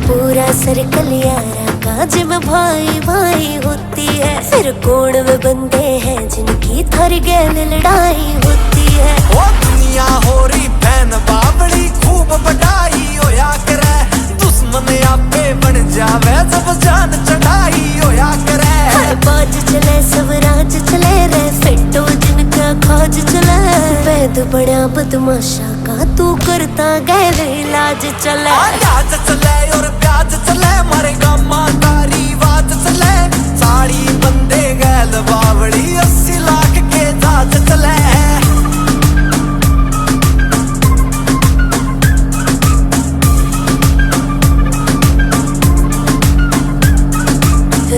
पूरा सर्कल यारा का जिम भाई भाई होती है। फिर कौन वे बंदे हैं जिनकी थर गैल लड़ाई होती है। ओ दुनिया हो रही बहन बावड़ी खूब बढ़ाई होया करे। दुश्मन आपे बन जावे जब जान चढ़ाई होया करे। बाज चले स्वराज चले रे फिटो जिनका खोज चले। वैद बड़ा बदमाशा का तू करता गैर इलाज चले। लाज चले और प्याज चले मारे गामा का रिवाज चले। साड़ी बंदे गैल बावड़ी 80 लाख के जाज चले।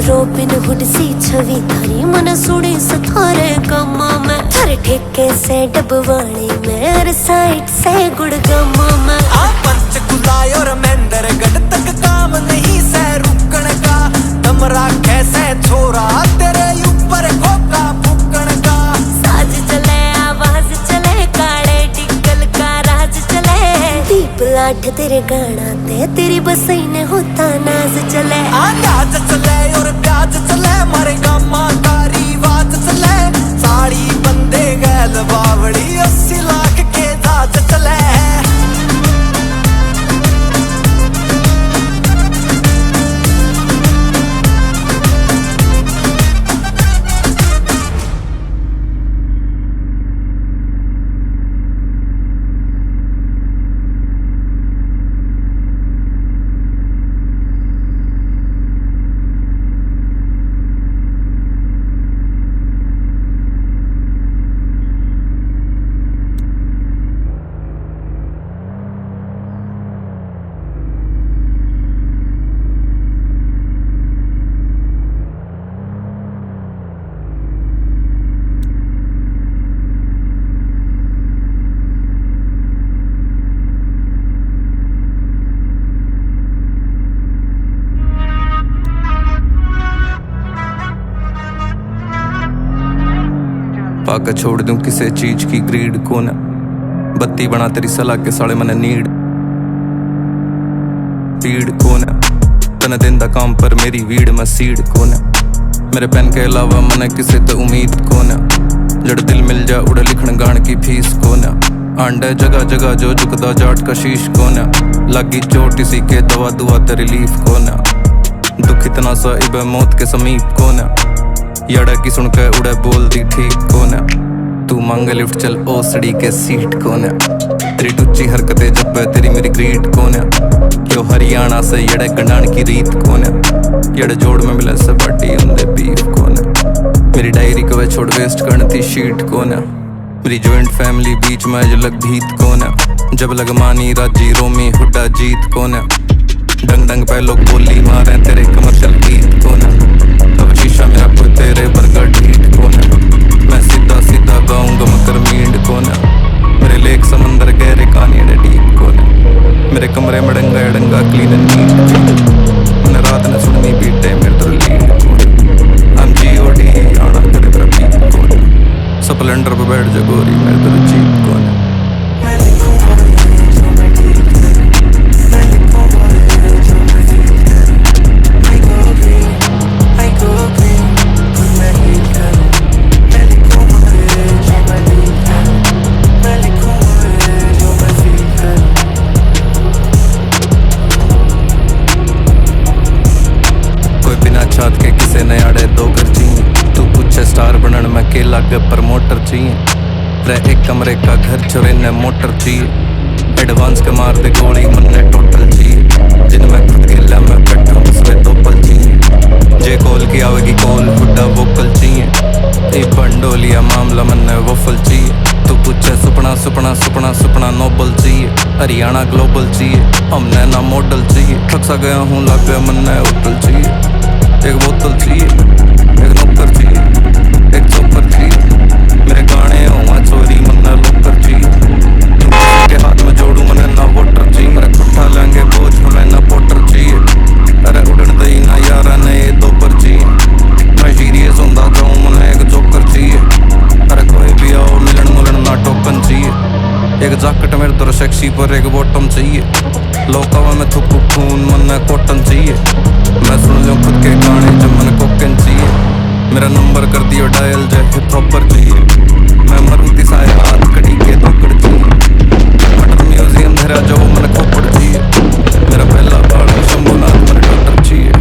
रोबिन हुड सी छवि थारी मन सुनी सथारे कमा में। हर ठेके से डबवाड़ी में हर साइड से गुड़गामा में। पंचकुला और महेंद्रगढ़ तक काम नहीं से रुकने का। दम राखे से छोरा तेरे ऊपर खोका फूकण का। साज चले आवाज चले काले टिकल का राज चले। दीप लाठ तेरे गाना ते तेरी बसई ने होता नाज चले। लाज चले और प्याज चले मारे गामा का रिवाज चले। साड़ी बंदे गैल बावड़ी 80 लाख के जाज चले। पाका छोड़ दूं किसे चीज की ग्रीड को न। बत्ती बना तेरी सलाह के साले मन नीड पीड़ को न। तन दिन दा काम पर मेरी वीड में सीड को न। मेरे पेन के अलावा मन किसे तो उम्मीद को न। जड़ दिल मिल जा उड़ लिखण गान की फीस को न। आंडे जगह जगह जो झुकदा जाट का शीश को न। लगी चोट इसी के दवा दुआ ते रिलीफ को न। दुख इतना सा इबे मौत के समीप को न। यड़ा की सुन के उड़े बोल दी ठीक को न। तू मांगे लिफ्ट चल ओसड़ी के सीट को न। तेरी टुच्ची हरकतें जब तेरी मेरी ग्रीट को न। क्यों हरियाणा से यड़े गंडान की रीत को न। यड़े जोड़ में मिले से बाटी उंदे बीफ को न। मेरी डायरी को वे छोड़ वेस्ट करनी थी शीट को न। मेरी जॉइंट फैमिली बीच में लग भीत को न। जब लग मानी राजी रोमी हुड्डा जीत को न। डंग डंग पे लोग बोली मारे तेरे कमर्शियल गीत को न। अब शीशा मेरा कोई तेरे बर्गर ढीठ को न। मैं सीधा सीधा गाऊंगा मकर मींड को न। मेरे लेक समंदर गहरे कहानी डीप को न। मेरे कमरे में डंगा डंगा क्लीन एंड नीट को न। मैंने रात ने सुननी बीटे मेरे तो लीड को न। हम GOD आना तेरे मेरा बीट को न। स्प्लेंडर पे बैठ जा गोरी मेरे तो जीप को न। प्रमोटर चाहिए रे एक कमरे का घर चोरे ने मोटर चाहिए। एडवांस के मार दे गोली मन्ने टोटल चाहिए। जिनमें खुद गिला मैं बैठूं उसमें दो पल चाहिए। जे कॉल की आवेगी कॉल हुड्डा वोकल चाहिए। ए बंडोलिया मामला मन्ने वफल चाहिए। तू पूछे सुपना सुपना सुपना सुपना नोबल चाहिए। हरियाणा ग्लोबल चाहिए। हमने ना मॉडल चाहिए। थक सा गया हूँ लग गया मन्ने होटल चाहिए। एक बोतल चाहिए। एक नौकर चाहिए। एक चौपर चाहिए। मेरे गाने हुआ चोरी मन्ना लोकर चाहिए। के हाथ में जोड़ू मन्ने ना वोटर चाहिए। मेरे कुट्ठा लेंगे बोझ हमें ना पोटर चाहिए। अरे उड़न दई ना यारा ने ये दो पर चाहिए। मैं सीरियस होंदा जाऊं मन्ने एक जोकर चाहिए। अरे कोई भी आओ मिलन मुलन ना टोकन चाहिए। एक जैकेट मेरे तो सेक्सी पर एक बॉटम चाहिए लोकावा में थुकू खून मन कॉटन चाहिए मैं सुन लूं खुद के गाने जब मन कोकन चाहिए मेरा नंबर कर दियो डायल जैसे प्रॉपर चाहिए मैं मरूती साए हाथ कड़ी के दोकड़ चाहिए मटर म्यूजियम धरा जो मन खोपड़ चाहिए मेरा पहला बाल शंभुनाथ मन डॉक्टर चाहिए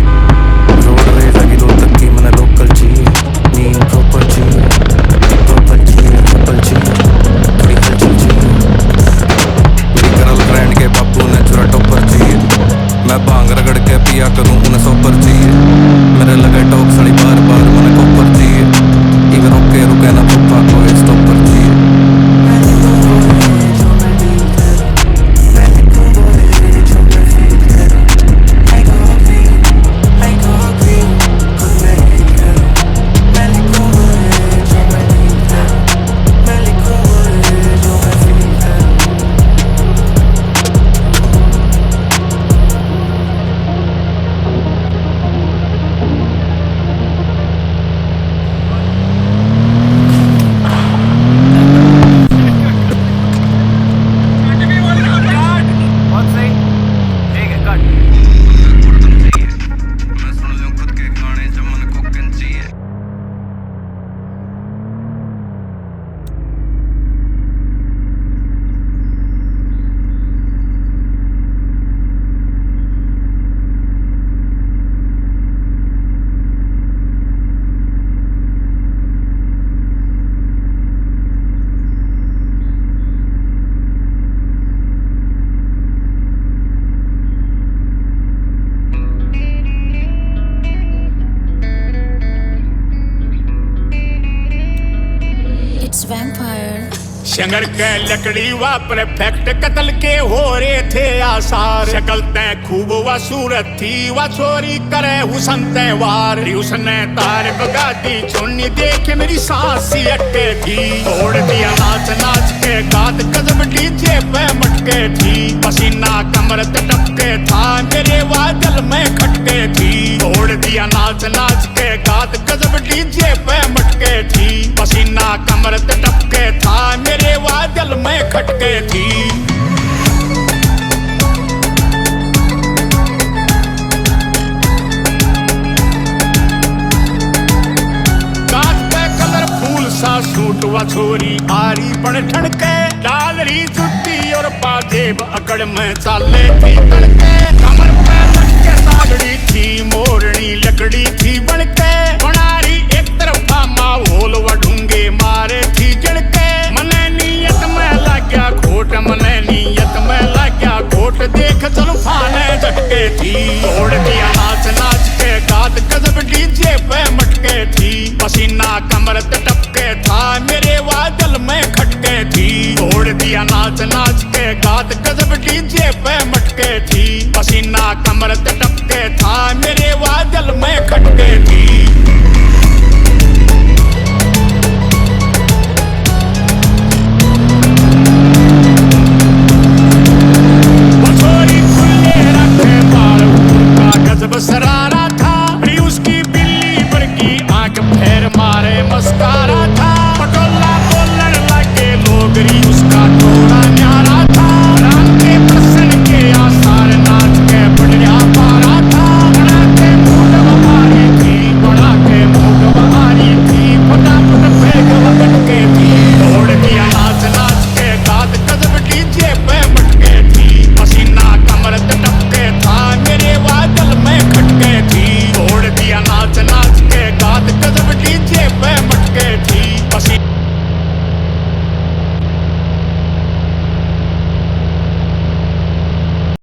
रोडवेज आगे लो तक की मन लोकल चाहिए नींद प्रॉपर चाहिए थोड़ी हलचल चाहिए मेरी गर्लफ्रेंड के बापू ने चुरा टॉपर चाहिए मैं भांग रगड़ के पिया करूं उन्हें सोपर चाहिए मेरे लगे टॉक सड़ी बार बार मन कोपर चाहिए इवन रुके रुके ना पुप्पा कोई स्टॉपर चाहिए शंगर के लकड़ी वा परफेक्ट कतल के हो रहे थे आसार शक्ल तय खूब व सूरत थी व चोरी करे हुसन तयवार उसने तार बगा दी चुन्नी देख मेरी सांस सी अटके थी तोड़ दिया नाच नाच के गात कदम डीजे पे मटके थी पसीना कमर टपके था मेरे वादल में खटके थी तोड़ दिया नाच नाच के गात कदम डीजे पे मटके थी पसीना कमर टपके था मेरे वादल में खटके थी गात पे कलरफुल सा सूट व छोरी आरी पण ठणके डालरी जुटी और पाजेब अकड़ में चाले थी तड़के कमर पे लटके सागड़ी थी मोरनी लकड़ी थी बनके बनारी एक तरफा माहौल व ढूंगे मारे थी जड़के मने नीयत में लाग्या खोट मने नीयत में लाग्या खोट देख चलो फाने झटके थी तोड़ दिया नाच नाच के गात कदम डीजे पे मटके थी पसीना कमर टपके था मेरे वादल में खटके थी तोड़ दिया नाच नाच के गात कदम डीजे पे मटके थी पसीना कमर टपके